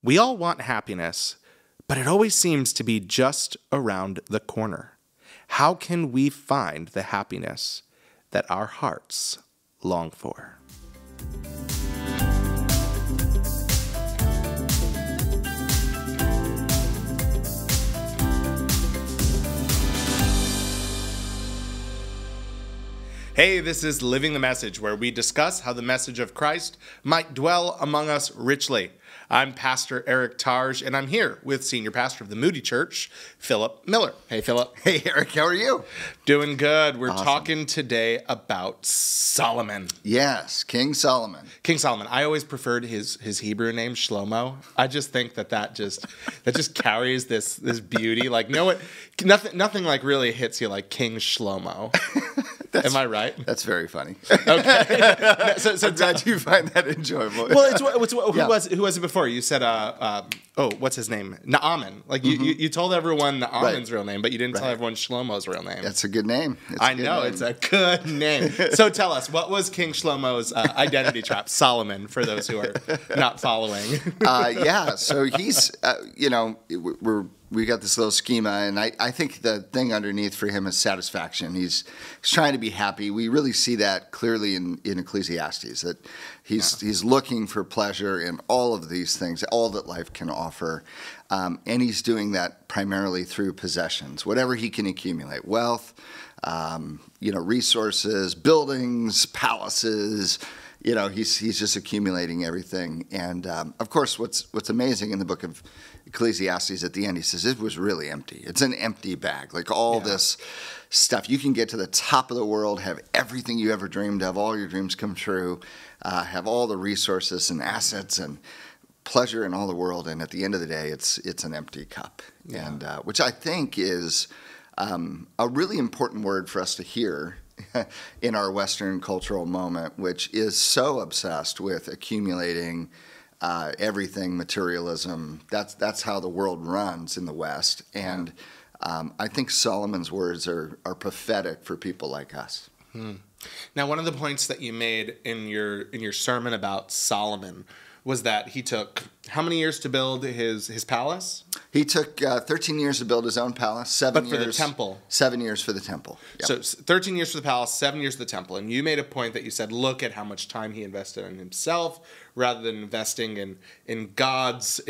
We all want happiness, but it always seems to be just around the corner. How can we find the happiness that our hearts long for? Hey, this is Living the Message, where we discuss how the message of Christ might dwell among us richly. I'm Pastor Eric Targe, and I'm here with Senior Pastor of the Moody Church, Philip Miller. Hey, Philip. Hey, Eric. How are you? Doing good. We're Awesome. talking today about Solomon. Yes, King Solomon. King Solomon. I always preferred his Hebrew name, Shlomo. I just think that just carries this beauty. Like nothing like really hits you like King Shlomo. Am I right? That's very funny. Okay. So glad you find that enjoyable. Well, who was it before? You said, what's his name? Naaman. Like you told everyone Naaman's real name, but you didn't tell everyone Shlomo's real name. That's a good name. It's a good name. So tell us, what was King Shlomo's identity trap? Solomon, for those who are not following. So he's, we got this little schema, and I think the thing underneath for him is satisfaction. He's trying to be happy. We really see that clearly in Ecclesiastes, that he's looking for pleasure in all of these things, all that life can offer, and he's doing that primarily through possessions, whatever he can accumulate, wealth, resources, buildings, palaces. He's just accumulating everything. And of course, what's amazing in the book of Ecclesiastes at the end, he says it was really empty. It's an empty bag. Like all this stuff, you can get to the top of the world, have everything you ever dreamed of, all your dreams come true, have all the resources and assets and pleasure in all the world, and at the end of the day, it's an empty cup. Yeah. And which I think is a really important word for us to hear in our Western cultural moment, which is so obsessed with accumulating everything, materialism. That's how the world runs in the West. And I think Solomon's words are prophetic for people like us. Now, one of the points that you made in your sermon about Solomon was that he took how many years to build his palace? He took 13 years to build his own palace, 7 years. But for the temple. 7 years for the temple. Yep. So 13 years for the palace, 7 years for the temple. And you made a point that you said, look at how much time he invested in himself rather than investing in God's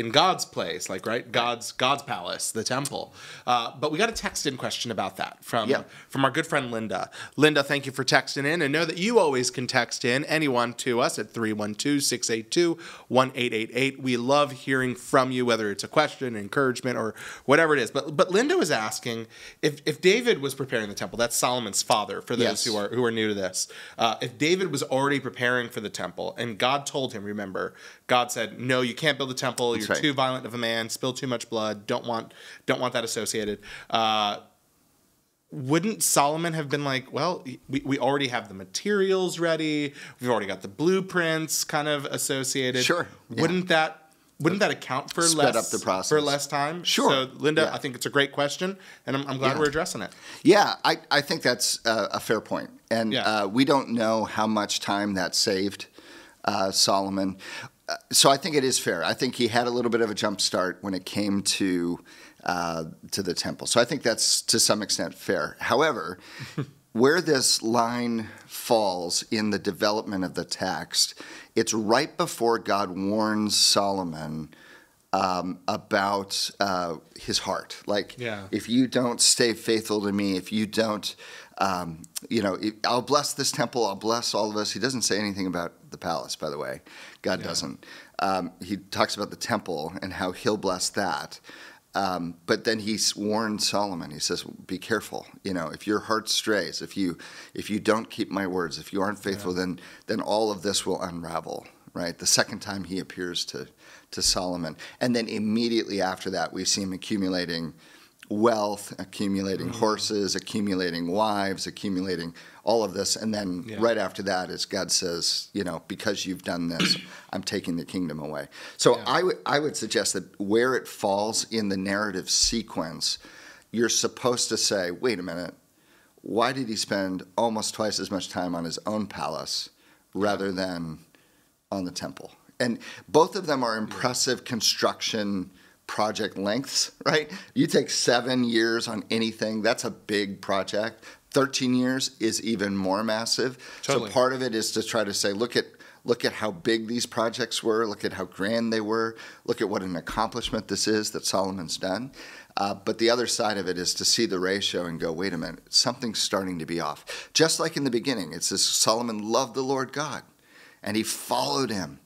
place, like, right? God's palace, the temple. But we got a text-in question about that from our good friend Linda. Linda, thank you for texting in. And know that you always can text in anyone to us at 312-682-1888. We love hearing from you, whether it's a question, encouragement, or whatever it is. But Linda was asking if David was preparing the temple. That's Solomon's father, for those who are new to this. If David was already preparing for the temple, and God told him, remember, God said, "No, you can't build the temple. You're too violent of a man. Spill too much blood. Don't want that associated." Wouldn't Solomon have been like, well, we already have the materials ready. We've already got the blueprints kind of associated. Sure. Yeah. Wouldn't that account for Sped up the process. for less time? Sure. So, Linda, I think it's a great question, and I'm glad we're addressing it. Yeah, I think that's a fair point. And we don't know how much time that saved Solomon. So I think it is fair. I think he had a little bit of a jump start when it came to the temple. So I think that's to some extent fair. However, where this line falls in the development of the text, it's right before God warns Solomon about his heart. Like, if you don't stay faithful to me, if you don't, I'll bless this temple, I'll bless all of us. He doesn't say anything about the palace, by the way. God doesn't. He talks about the temple and how he'll bless that. But then he warned Solomon. He says, "Be careful. If your heart strays, if you don't keep my words, if you aren't faithful, then all of this will unravel." Right. The second time he appears to Solomon, and then immediately after that, we see him accumulating wealth, accumulating horses, accumulating wives, accumulating all of this. And then right after that is God says, because you've done this, I'm taking the kingdom away. So I would suggest that where it falls in the narrative sequence, you're supposed to say, wait a minute, why did he spend almost twice as much time on his own palace rather than on the temple? And both of them are impressive construction project lengths, right? You take 7 years on anything, that's a big project. 13 years is even more massive. Totally. So part of it is to try to say, look at how big these projects were, look at how grand they were, look at what an accomplishment this is that Solomon's done. But the other side of it is to see the ratio and go, wait a minute, something's starting to be off. Just like in the beginning, it says Solomon loved the Lord God, and he followed him,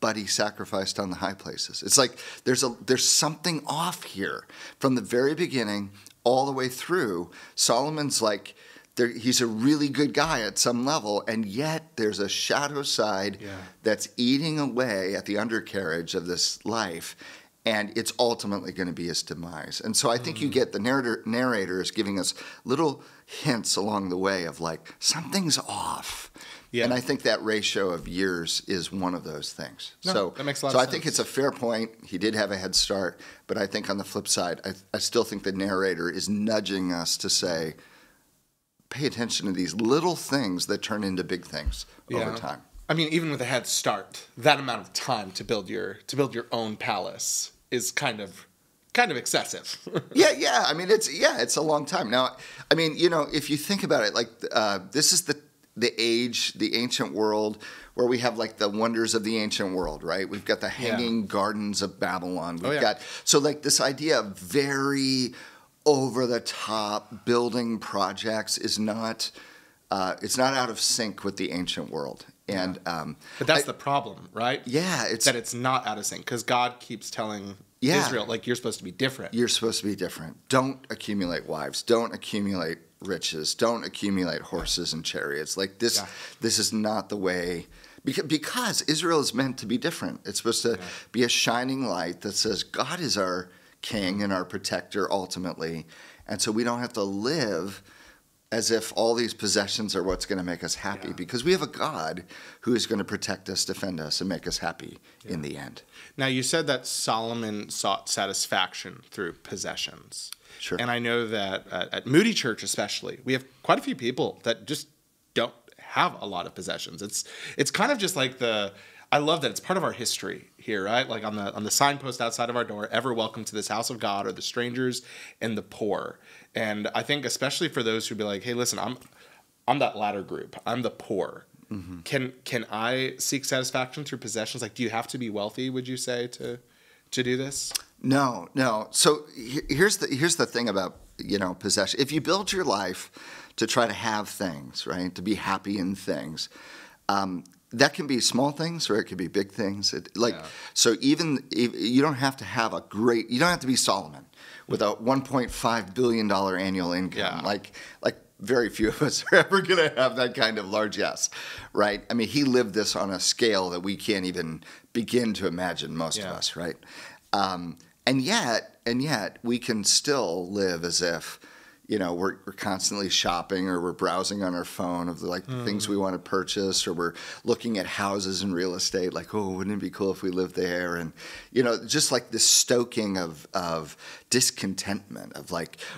but he sacrificed on the high places. It's like there's something off here. From the very beginning all the way through, Solomon's like, he's a really good guy at some level, and yet there's a shadow side that's eating away at the undercarriage of this life, and it's ultimately going to be his demise. And so I think you get the narrator is giving us little hints along the way of like, something's off. Yeah. And I think that ratio of years is one of those things. No, so that makes a lot of sense. I think it's a fair point. He did have a head start, but I think on the flip side, I still think the narrator is nudging us to say, pay attention to these little things that turn into big things over time. I mean, even with a head start, that amount of time to build your own palace is kind of excessive. yeah. I mean, it's a long time. Now, I mean, if you think about it, like this is the ancient world where we have like the wonders of the ancient world, right? We've got the hanging gardens of Babylon. We've got so like this idea of very over the top building projects is not it's not out of sync with the ancient world. And but that's the problem, right? Yeah, it's not out of sync because God keeps telling Israel, like, you're supposed to be different. You're supposed to be different. Don't accumulate wives. Don't accumulate riches. Don't accumulate horses and chariots. Like this is not the way. Because Israel is meant to be different. It's supposed to be a shining light that says God is our king and our protector ultimately. And so we don't have to live as if all these possessions are what's going to make us happy, because we have a God who is going to protect us, defend us, and make us happy in the end. Now, you said that Solomon sought satisfaction through possessions. Sure. And I know that at Moody Church especially, we have quite a few people that just don't have a lot of possessions. It's kind of just like I love that it's part of our history here, right? Like on the signpost outside of our door, ever welcome to this house of God are the strangers and the poor. And I think especially for those who'd be like, hey, listen, I'm that latter group. I'm the poor. Mm-hmm. Can I seek satisfaction through possessions? Like, do you have to be wealthy, would you say, to do this? No. So here's the thing about, possession. If you build your life to try to have things, right, to be happy in things, that can be small things or it could be big things. So even you don't have to have you don't have to be Solomon with a $1.5 billion annual income. Yeah. Like very few of us are ever going to have that kind of largesse, right? I mean, he lived this on a scale that we can't even begin to imagine, most of us, right? And yet we can still live as if, we're constantly shopping, or we're browsing on our phone of the things we want to purchase, or we're looking at houses and real estate, like, oh, wouldn't it be cool if we lived there? And, just like this stoking of discontentment of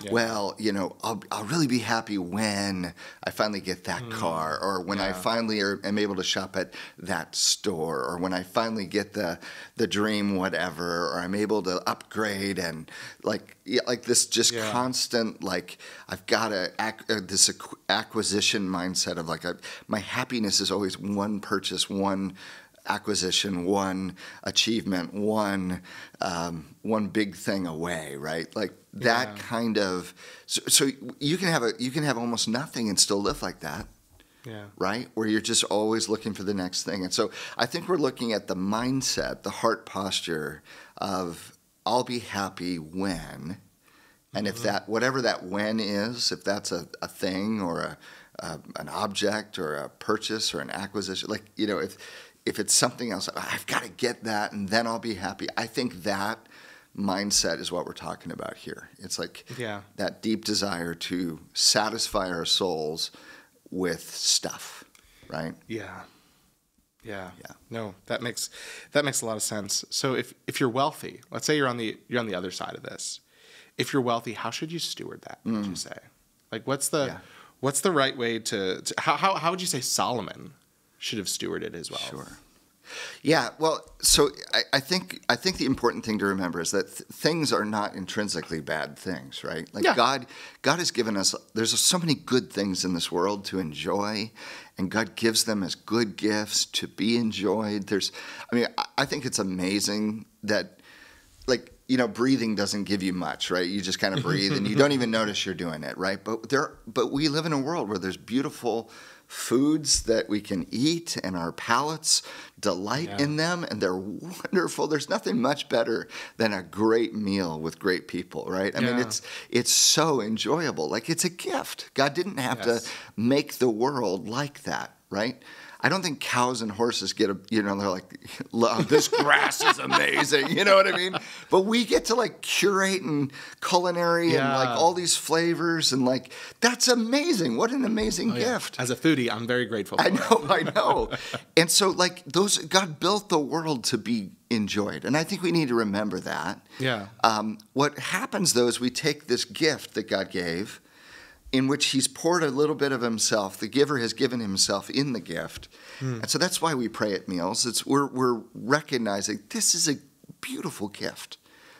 well, I'll really be happy when I finally get that car, or when I finally am able to shop at that store, or when I finally get the dream whatever, or I'm able to upgrade, and like this just constant, I've got this acquisition mindset of my happiness is always one purchase, one acquisition, one achievement, one big thing away, right? Like that kind of. So you can have almost nothing and still live like that. Yeah. Right? Where you're just always looking for the next thing. And so I think we're looking at the mindset, the heart posture of I'll be happy when. And if whatever that when is, if that's a thing or an object or a purchase or an acquisition, if it's something else, I've got to get that and then I'll be happy. I think that mindset is what we're talking about here. It's that deep desire to satisfy our souls with stuff, right? Yeah. No, that makes a lot of sense. So if you're wealthy, let's say you're on the other side of this. If you're wealthy, how should you steward that, would you say? Like, what's the right way to how would you say Solomon should have stewarded his wealth? Sure. Yeah, well, so I think the important thing to remember is that things are not intrinsically bad things, right? Like God has given us. There's so many good things in this world to enjoy, and God gives them as good gifts to be enjoyed. I think it's amazing that, like, breathing doesn't give you much, right? You just kind of breathe, and you don't even notice you're doing it, right? But we live in a world where there's beautiful foods that we can eat, and our palates delight in them, and they're wonderful. There's nothing much better than a great meal with great people, right? I mean, it's so enjoyable. Like, it's a gift. God didn't have to make the world like that, right? I don't think cows and horses get they're like, this grass is amazing, you know what I mean? But we get to, like, curate and culinary and, like, all these flavors, and, like, that's amazing. What an amazing gift. As a foodie, I'm very grateful for I know. And so, like, God built the world to be enjoyed. And I think we need to remember that. Yeah. What happens, though, is we take this gift that God gave, in which he's poured a little bit of himself. The giver has given himself in the gift. And so that's why we pray at meals. We're recognizing this is a beautiful gift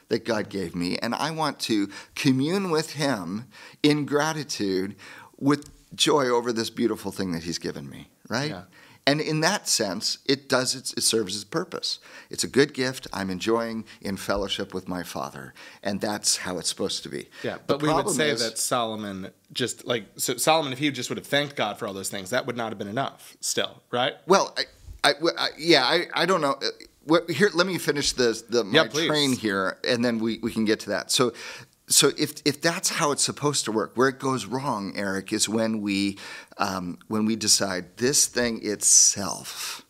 that God gave me, and I want to commune with him in gratitude with joy over this beautiful thing that he's given me, right? Yeah. And in that sense, it serves its purpose. It's a good gift I'm enjoying in fellowship with my Father, and that's how it's supposed to be. Yeah, but we would say that Solomon Solomon, if he just would have thanked God for all those things, that would not have been enough still, right? Well, I don't know. Here, let me finish my train here, and then we can get to that. So if that's how it's supposed to work, where it goes wrong, Eric, is when we decide this thing itself,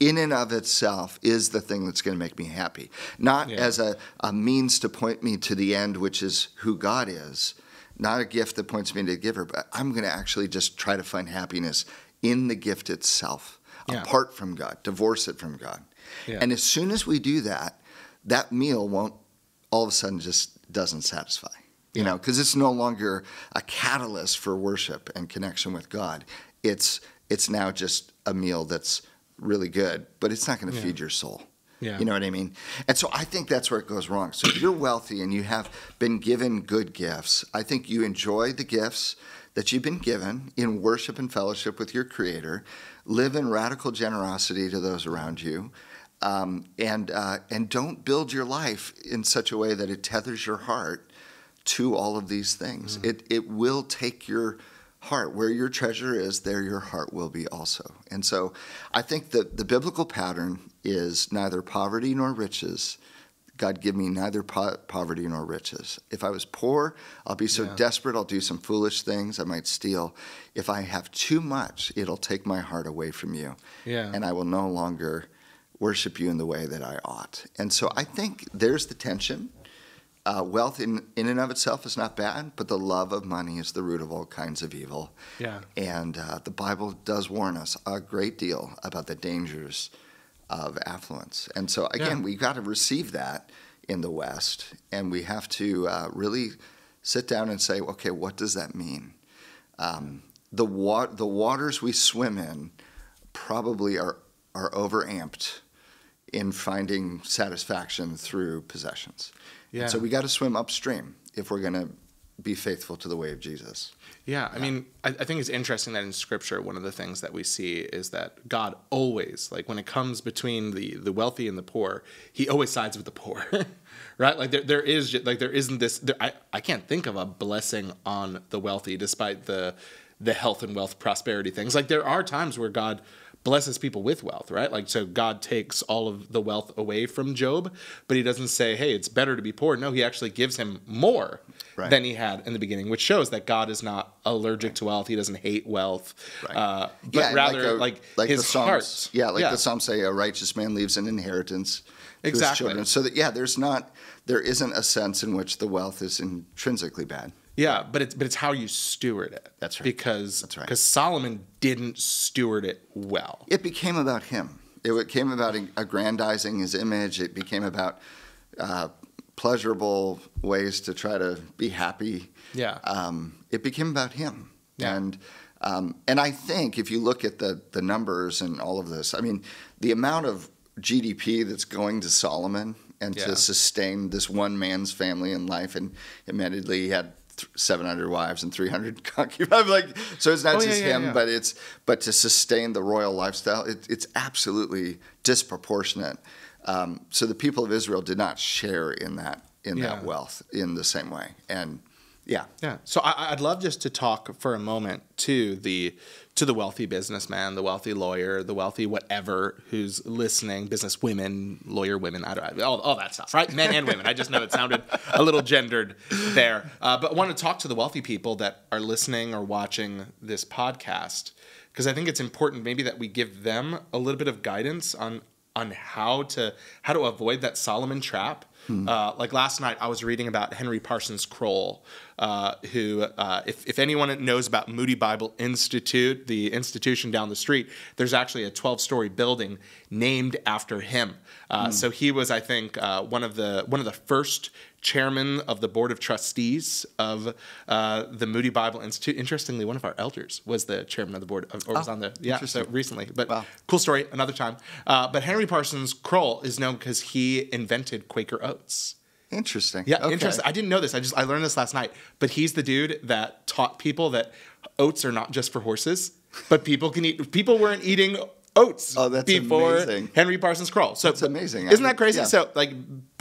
in and of itself, is the thing that's going to make me happy, not as a means to point me to the end, which is who God is, not a gift that points me to the giver, but I'm going to actually just try to find happiness in the gift itself, apart from God, divorce it from God. Yeah. And as soon as we do that, that meal won't all of a sudden just doesn't satisfy, because it's no longer a catalyst for worship and connection with God. It's now just a meal that's really good, but it's not going to feed your soul. Yeah. You know what I mean? And so I think that's where it goes wrong. So if you're wealthy and you have been given good gifts, I think you enjoy the gifts that you've been given in worship and fellowship with your Creator, live in radical generosity to those around you, and don't build your life in such a way that it tethers your heart to all of these things. It will take your heart. Where your treasure is, there your heart will be also. And so I think that the biblical pattern is neither poverty nor riches. God, give me neither poverty nor riches. If I was poor, I'll be so desperate, I'll do some foolish things, I might steal. If I have too much, it'll take my heart away from you. Yeah. And I will no longer worship you in the way that I ought. And so I think there's the tension. Wealth in and of itself is not bad, but the love of money is the root of all kinds of evil. Yeah. And the Bible does warn us a great deal about the dangers of affluence. And so, again, we got to receive that in the West, and we have to really sit down and say, okay, what does that mean? The waters we swim in probably are overamped in finding satisfaction through possessions. Yeah. And so we got to swim upstream if we're going to be faithful to the way of Jesus. Yeah, I mean, I think it's interesting that in Scripture, one of the things that we see is that God always, like when it comes between the wealthy and the poor, he always sides with the poor, right? Like there isn't this, I can't think of a blessing on the wealthy despite the health and wealth prosperity things. Like there are times where God blesses people with wealth, right? Like, so God takes all of the wealth away from Job, but he doesn't say, hey, it's better to be poor. No, he actually gives him more than he had in the beginning, which shows that God is not allergic to wealth. He doesn't hate wealth, but rather like his heart. Yeah, the Psalms say a righteous man leaves an inheritance to his children. So that, there isn't a sense in which the wealth is intrinsically bad. Yeah, but it's how you steward it. That's right. Because Solomon didn't steward it well. It became about him. It became about aggrandizing his image. It became about pleasurable ways to try to be happy. Yeah. It became about him. Yeah. And I think if you look at the numbers and all of this, I mean, the amount of GDP that's going to Solomon and to sustain this one man's family in life. And admittedly, he had 700 wives and 300 concubines. Like, so it's not just him, but to sustain the royal lifestyle, it's absolutely disproportionate. So the people of Israel did not share in that wealth in the same way. And yeah. So I'd love just to talk for a moment to the wealthy businessman, the wealthy lawyer, the wealthy whatever who's listening, business women, lawyer women, all that stuff, right? Men and women. I just know it sounded a little gendered there. But I want to talk to the wealthy people that are listening or watching this podcast, because I think it's important maybe that we give them a little bit of guidance on how to avoid that Solomon trap. Like last night, I was reading about Henry Parsons Kroll, who, if anyone knows about Moody Bible Institute, the institution down the street, there's actually a 12-story building named after him. So he was, I think, one of the first chairman of the board of trustees of the Moody Bible Institute. Interestingly, one of our elders was the chairman of the board, or was on the so recently. But cool story, another time. But Henry Parsons Kroll is known because he invented Quaker oats. Interesting. Yeah, okay. Interesting. I didn't know this. I learned this last night. But he's the dude that taught people that oats are not just for horses, but people can eat. People weren't eating oats before amazing. Henry Parsons Kroll. So that's amazing. Isn't that crazy? Yeah. So like,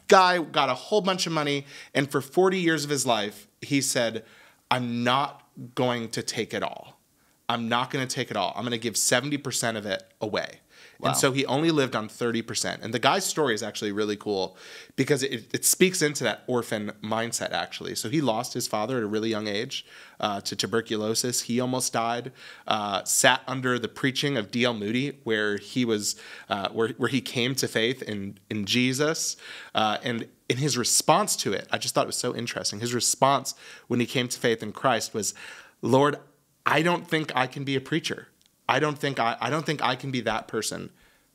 guy got a whole bunch of money, and for 40 years of his life, he said, "I'm not going to take it all. I'm not going to take it all. I'm going to give 70% of it away." Wow. And so he only lived on 30%. And the guy's story is actually really cool because it speaks into that orphan mindset, actually. So he lost his father at a really young age to tuberculosis. He almost died, sat under the preaching of D.L. Moody, where he was, where he came to faith in Jesus. And in his response to it, I just thought it was so interesting. His response when he came to faith in Christ was, "Lord, I don't think I can be a preacher. I don't think I can be that person,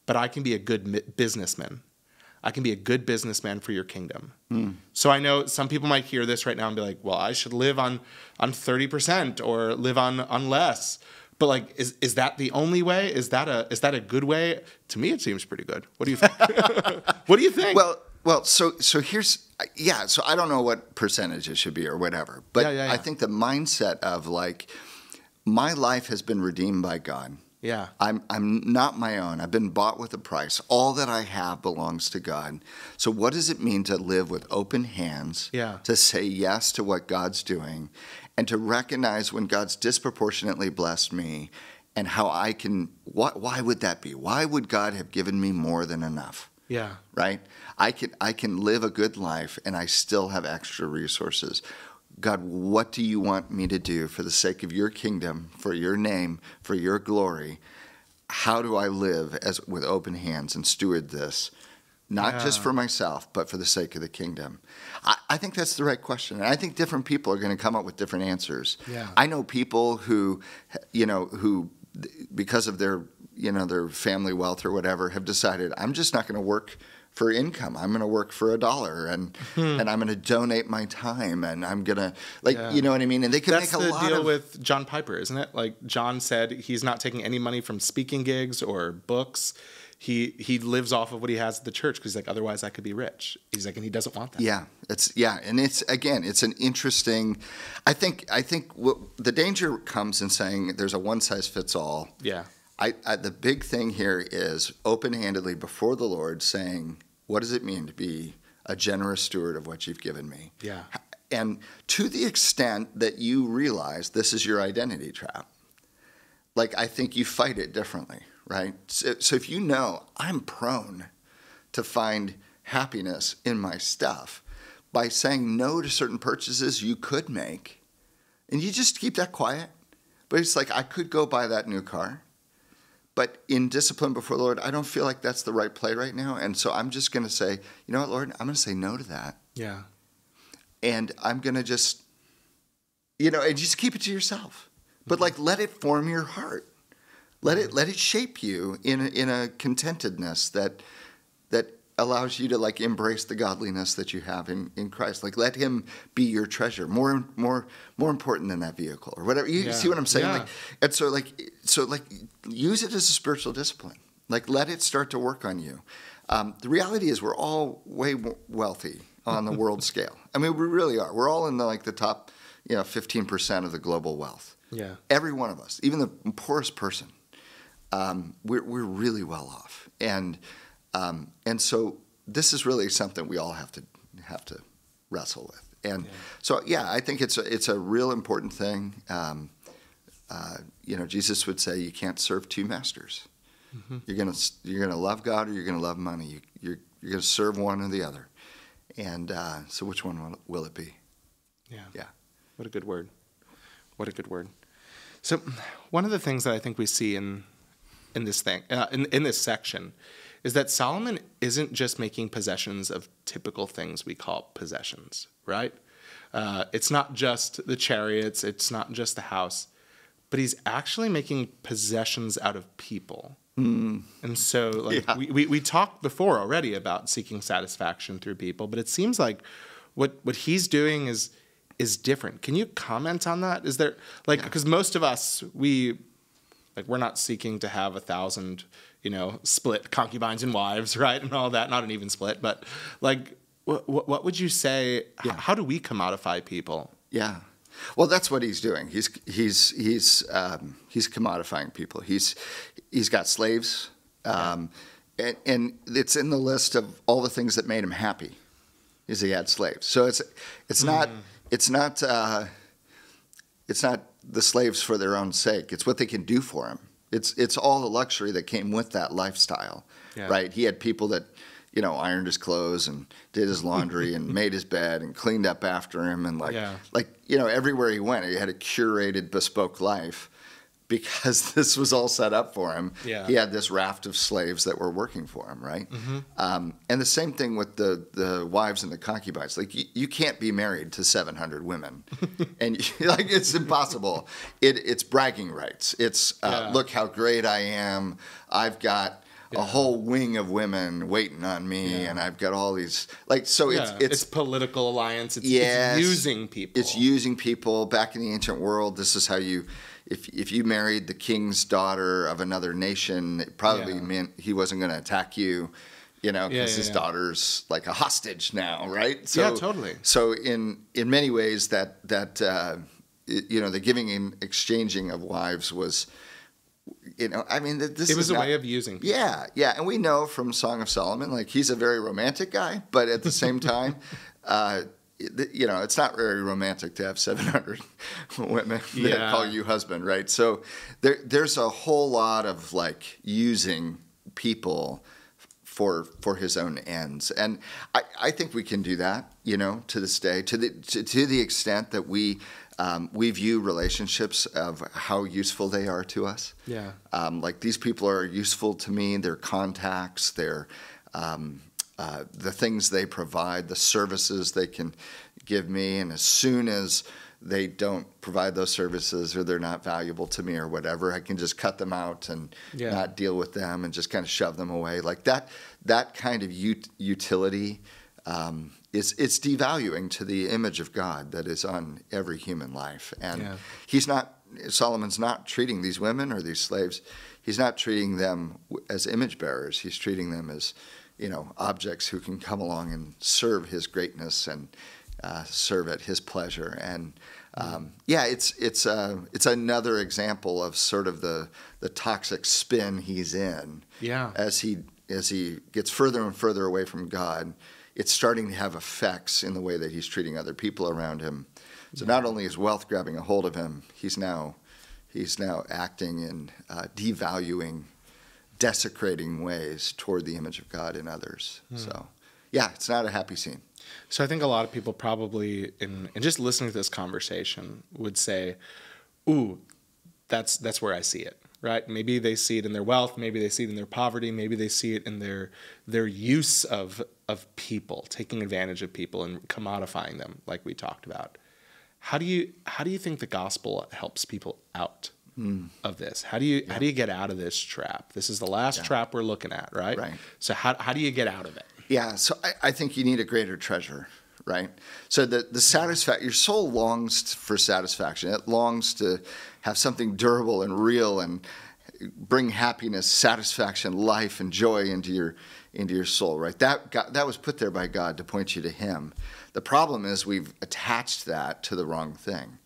but I can be a good businessman. I can be a good businessman for your kingdom." So I know some people might hear this right now and be like, "Well, I should live on 30% or live on less." But like, is that the only way? Is that a good way? To me, it seems pretty good. What do you think? What do you think? Well, so here's so I don't know what percentage it should be or whatever, but I think the mindset of like, my life has been redeemed by God. Yeah. I'm not my own. I've been bought with a price. All that I have belongs to God. So what does it mean to live with open hands? Yeah. To say yes to what God's doing, and to recognize when God's disproportionately blessed me, and how I can. Why would that be? Why would God have given me more than enough? Yeah. Right. I can live a good life, and I still have extra resources. God, what do you want me to do for the sake of your kingdom, for your name, for your glory? How do I live with open hands and steward this, not just for myself, but for the sake of the kingdom? I think that's the right question. And I think different people are going to come up with different answers. Yeah. I know people who because of their family wealth or whatever, have decided, I'm just not going to work for income. I'm going to work for $1, and I'm going to donate my time, and I'm going to you know what I mean? And they could make a lot of... That's the deal with John Piper, isn't it? Like John said, he's not taking any money from speaking gigs or books. He lives off of what he has at the church because he's like, otherwise I could be rich. He's like, and he doesn't want that. Yeah, and it's an interesting. I think the danger comes in saying there's a one size fits all. Yeah. The big thing here is open-handedly before the Lord saying, what does it mean to be a generous steward of what you've given me? Yeah. And to the extent that you realize this is your identity trap, like I think you fight it differently, right? So if you know I'm prone to find happiness in my stuff by saying no to certain purchases you could make, and you just keep that quiet, but it's like I could go buy that new car. But in discipline before the Lord, I don't feel like that's the right play right now. And so I'm just going to say, you know what, Lord, I'm going to say no to that. Yeah. And I'm going to just, and just keep it to yourself. But like, let it form your heart. Let it shape you in a contentedness that allows you to like embrace the godliness that you have in Christ. Like, let him be your treasure, more important than that vehicle or whatever. You see what I'm saying? Yeah. And so use it as a spiritual discipline. Like, let it start to work on you. The reality is we're all way wealthy on the world scale. I mean, we really are. We're all in the top 15% of the global wealth. Yeah. Every one of us, even the poorest person, we're really well off. And so this is really something we all have to wrestle with. And so, I think it's a real important thing. Jesus would say you can't serve two masters. Mm-hmm. You're gonna love God or you're gonna love money. You're gonna serve one or the other. And so, which one will it be? Yeah. What a good word. What a good word. So, one of the things that I think we see in this thing in this section is that Solomon isn't just making possessions of typical things we call possessions, right? It's not just the chariots, it's not just the house, but he's actually making possessions out of people. Mm. And so we talked before already about seeking satisfaction through people, but it seems like what he's doing is different. Can you comment on that? Is there because most of us, we're not seeking to have 1,000, split concubines and wives, right? And all that, not an even split, but what would you say? Yeah. How do we commodify people? Yeah. Well, that's what he's doing. He's commodifying people. He's got slaves, and it's in the list of all the things that made him happy. Is he had slaves? So it's not the slaves for their own sake. It's what they can do for him. It's all the luxury that came with that lifestyle, right? He had people that ironed his clothes and did his laundry and made his bed and cleaned up after him and everywhere he went, he had a curated, bespoke life because this was all set up for him. Yeah. He had this raft of slaves that were working for him, right? Mm-hmm. And the same thing with the wives and the concubines. You can't be married to 700 women, and it's impossible. It's bragging rights. It's look how great I am. I've got a whole wing of women waiting on me, and I've got all these it's political alliance. It's using people. It's using people. Back in the ancient world, this is how you. If you married the king's daughter of another nation, it probably meant he wasn't going to attack you, because his daughter's like a hostage now, right? So, totally. So in many ways, that the giving and exchanging of wives was. This was a way of using people. Yeah, and we know from Song of Solomon, he's a very romantic guy, but at the same time, it's not very romantic to have 700 women that call you husband, right? So there's a whole lot of using people for his own ends, and I think we can do that, to this day, to the extent that we view relationships of how useful they are to us. Yeah. These people are useful to me. Their contacts, their the things they provide, the services they can give me, and as soon as they don't provide those services or they're not valuable to me or whatever, I can just cut them out and not deal with them and just kind of shove them away. That kind of utility. It's devaluing to the image of God that is on every human life. And Solomon's not treating these women or these slaves, he's not treating them as image bearers. He's treating them as, objects who can come along and serve his greatness and serve at his pleasure. And it's another example of sort of the toxic spin he's in. Yeah. As he gets further and further away from God, it's starting to have effects in the way that he's treating other people around him. So not only is wealth grabbing a hold of him, he's now acting in devaluing, desecrating ways toward the image of God in others. So, it's not a happy scene. So I think a lot of people probably, in just listening to this conversation, would say, "Ooh, that's where I see it." Right? Maybe they see it in their wealth. Maybe they see it in their poverty. Maybe they see it in their use of people, taking advantage of people and commodifying them, like we talked about. How do you think the gospel helps people out of this? How do you get out of this trap? This is the last trap we're looking at, right? Right. So how do you get out of it? Yeah. So I think you need a greater treasure. Right? So your soul longs for satisfaction. It longs to have something durable and real and bring happiness, satisfaction, life, and joy into into your soul, right? That was put there by God to point you to him. The problem is we've attached that to the wrong thing.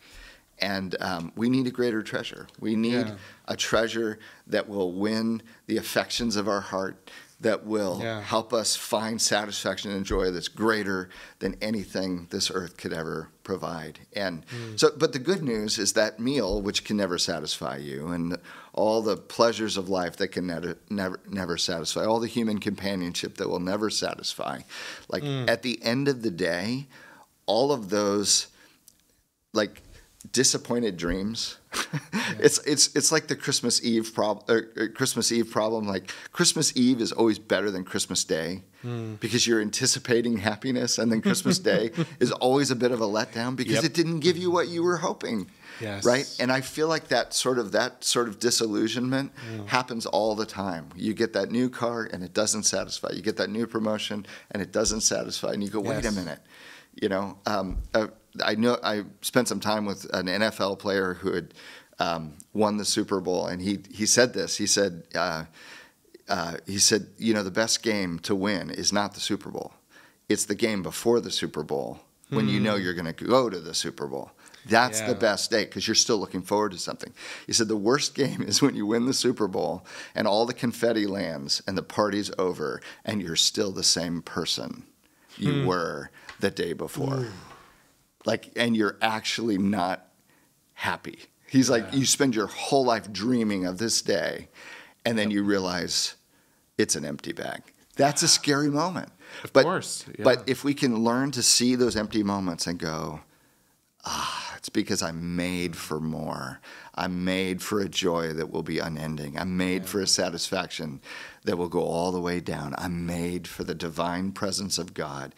And we need a greater treasure. We need a treasure that will win the affections of our heart, that will help us find satisfaction and joy that's greater than anything this earth could ever provide. And but the good news is that meal, which can never satisfy you, and all the pleasures of life that can never satisfy, all the human companionship that will never satisfy. Like at the end of the day, all of those, like, disappointed dreams. It's like the Christmas Eve problem. Like, Christmas Eve is always better than Christmas Day because you're anticipating happiness, and then Christmas Day is always a bit of a letdown because it didn't give you what you were hoping. Yes. Right? And I feel like that sort of disillusionment happens all the time. You get that new car and it doesn't satisfy. You get that new promotion and it doesn't satisfy, and you go, wait a minute. You know, I know I spent some time with an NFL player who had won the Super Bowl, and he said this. He said, you know, the best game to win is not the Super Bowl. It's the game before the Super Bowl when you know you're going to go to the Super Bowl. That's the best day because you're still looking forward to something. He said the worst game is when you win the Super Bowl and all the confetti lands and the party's over and you're still the same person you were the day before. Like, and you're actually not happy. He's like, you spend your whole life dreaming of this day, and then you realize it's an empty bag. That's a scary moment. Of course. Yeah. But if we can learn to see those empty moments and go, it's because I'm made for more. I'm made for a joy that will be unending. I'm made for a satisfaction that will go all the way down. I'm made for the divine presence of God.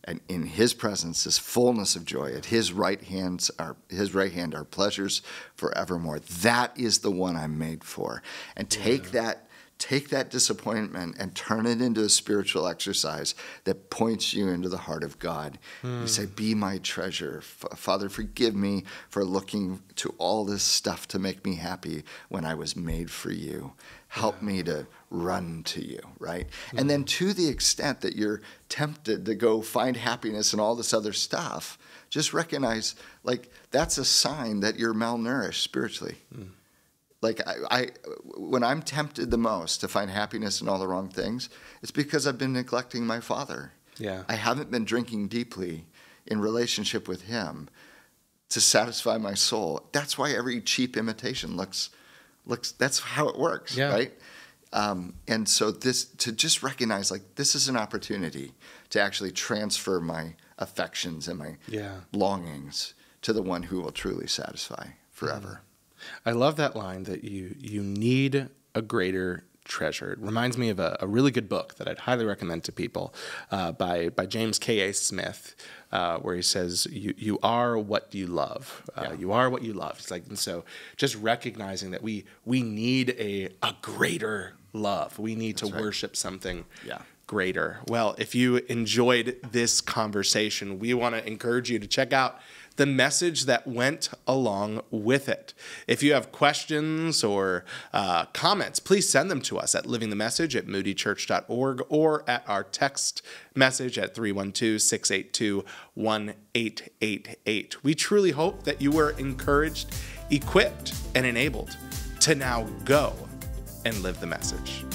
And in his presence is fullness of joy. At his right hand are pleasures forevermore. That is the one I'm made for. And take that disappointment and turn it into a spiritual exercise that points you into the heart of God. You say, be my treasure. Father, forgive me for looking to all this stuff to make me happy when I was made for you. Help me to run to you, right? And then to the extent that you're tempted to go find happiness in all this other stuff, just recognize, like, that's a sign that you're malnourished spiritually. Like, when I'm tempted the most to find happiness in all the wrong things, it's because I've been neglecting my Father. Yeah. I haven't been drinking deeply in relationship with him to satisfy my soul. That's why every cheap imitation looks that's how it works, right? And so to just recognize, like, this is an opportunity to actually transfer my affections and my longings to the one who will truly satisfy forever. I love that line that you need a greater treasure. It reminds me of a really good book that I'd highly recommend to people by James K.A. Smith, where he says, you are what you love. You are what you love. It's like, and so just recognizing that we need a greater love. We need to worship something greater. Well, if you enjoyed this conversation, we want to encourage you to check out the message that went along with it. If you have questions or comments, please send them to us at livingthemessage@moodychurch.org or at our text message at 312-682-1888. We truly hope that you were encouraged, equipped, and enabled to now go and live the message.